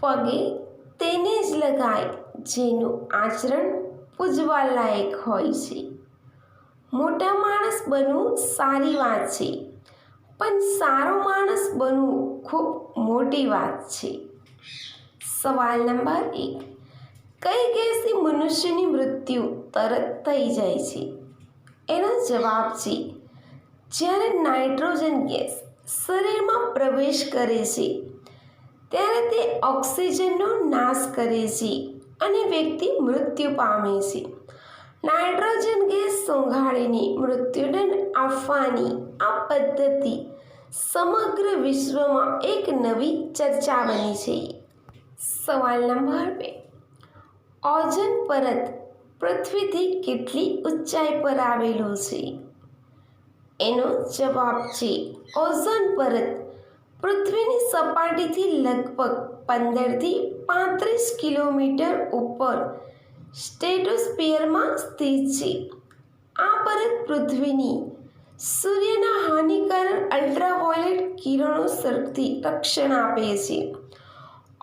પગે તેને જ લગાય જેનું આચરણ પૂજવા લાયક હોય છે. મોટા માણસ બનવું સારી વાત છે, પણ સારો માણસ બનવું ખૂબ મોટી વાત છે. સવાલ નંબર 1. કઈ ગેસથી મનુષ્યની મૃત્યુ તરત થઈ જાય છે? એનો જવાબ છે જ્યારે નાઇટ્રોજન ગેસ શરીરમાં પ્રવેશ કરે છે ત્યારે તે ઓક્સિજનનો નાશ કરે છે અને વ્યક્તિ મૃત્યુ પામે છે. નાઇટ્રોજન ગેસ સોંઘાડીને મૃત્યુદંડ આપવાની આ પદ્ધતિ સમગ્ર વિશ્વમાં એક નવી ચર્ચા બની છે. સવાલ નંબર 2. ઓઝોન પરત પૃથ્વીથી કેટલી ઊંચાઈ પર આવેલું છે? એનો જવાબ છે ઓઝોન પરત પૃથ્વીની સપાટીથી લગભગ 15 થી 35 કિલોમીટર ઉપર સ્ટ્રેટોસ્ફિયરમાં સ્થિત છે. આ પરત પૃથ્વીની સૂર્યના હાનિકારક અલ્ટ્રાવાયોલેટ કિરણોત્સર્ગથી રક્ષણ આપે છે.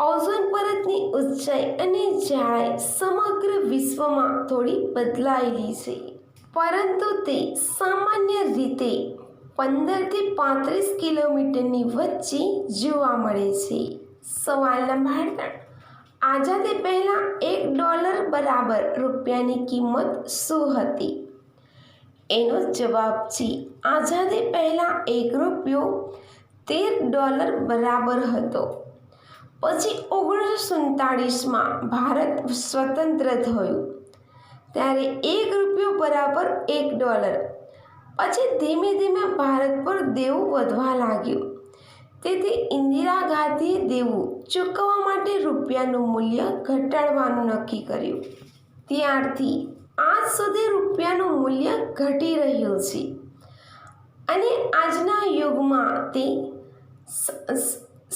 ઓઝોન પરતની ઊંચાઈ અને જાડાઈ સમગ્ર વિશ્વમાં થોડી બદલાયેલી છે, પરંતુ તે સામાન્ય રીતે 15 થી 35 કિલોમીટરની વચ્ચે જોવા મળે છે. સવાલ નંબર 3. આઝાદી પહેલાં $1 બરાબર રૂપિયાની કિંમત શું હતી? એનો જવાબ છે આઝાદી પહેલાં $1 બરાબર હતો. પછી 1947માં ભારત સ્વતંત્ર થયું ત્યારે $1 બરાબર $1. પછી ધીમે ધીમે ભારત પર દેવું વધવા લાગ્યું. તેથી ઇન્દિરા ગાંધીએ દેવું ચૂકવવા માટે રૂપિયાનું મૂલ્ય ઘટાડવાનું નક્કી કર્યું. ત્યારથી આજ સુધી રૂપિયાનું મૂલ્ય ઘટી રહ્યું છે અને આજના યુગમાં તે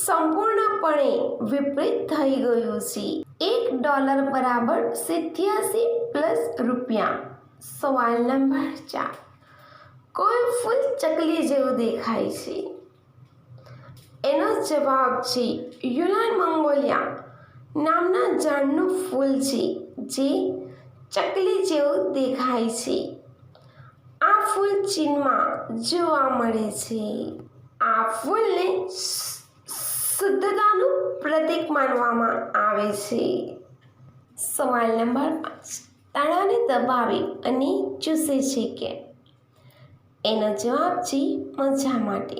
સંપૂર્ણપણે વિપરીત થઈ ગયું છે. $1 બરાબર 87+ રૂપિયા. સવાલ નંબર 4. કોઈ ફૂલ ચકલી જેવું દેખાય છે? એનો જવાબ છે યુલાન મંગોલિયા નામના ઝાડનું ફૂલ છે જે ચકલી જેવું દેખાય છે. આ ફૂલ ચીનમાં જોવા મળે છે. આ ફૂલને શુદ્ધતાનું પ્રતીક માનવામાં આવે છે. સવાલ નંબર 5. તાળાને દબાવે અને ચૂસે છે કેમ? એનો જવાબ છે મજા માટે.